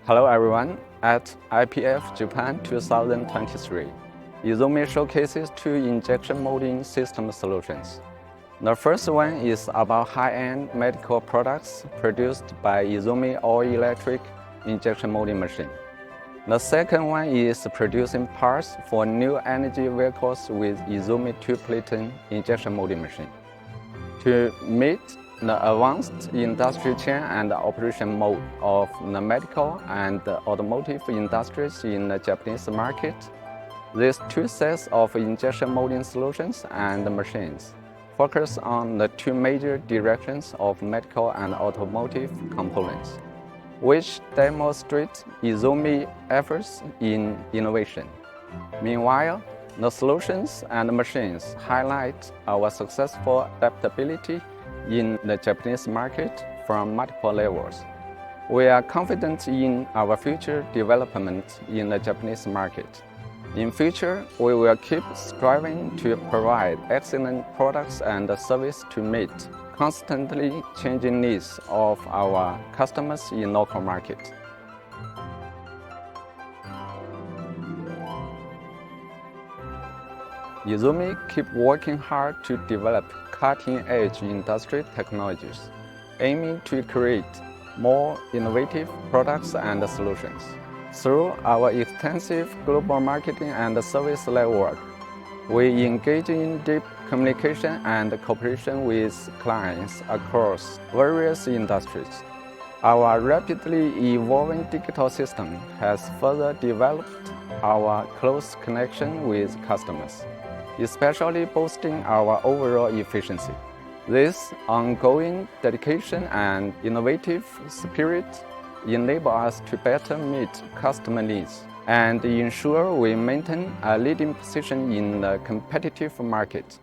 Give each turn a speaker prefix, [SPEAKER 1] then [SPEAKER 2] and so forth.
[SPEAKER 1] Hello everyone, at IPF Japan 2023, YIZUMI showcases two injection molding system solutions. The first one is about high-end medical products produced by YIZUMI all-electric injection molding machine. The second one is producing parts for new energy vehicles with YIZUMI two-platen injection molding machine. To meet the advanced industry chain and operation mode of the medical and automotive industries in the Japanese market, these two sets of injection molding solutions and machines focus on the two major directions of medical and automotive components, which demonstrate YIZUMI efforts in innovation. Meanwhile, the solutions and machines highlight our successful adaptability in the Japanese market from multiple levels. We are confident in our future development in the Japanese market. In future, we will keep striving to provide excellent products and service to meet constantly changing needs of our customers in local market. YIZUMI keep working hard to develop cutting-edge industry technologies, aiming to create more innovative products and solutions. Through our extensive global marketing and service network, we engage in deep communication and cooperation with clients across various industries. Our rapidly evolving digital system has further developed our close connection with customers, especially boosting our overall efficiency. This ongoing dedication and innovative spirit enable us to better meet customer needs and ensure we maintain a leading position in the competitive market.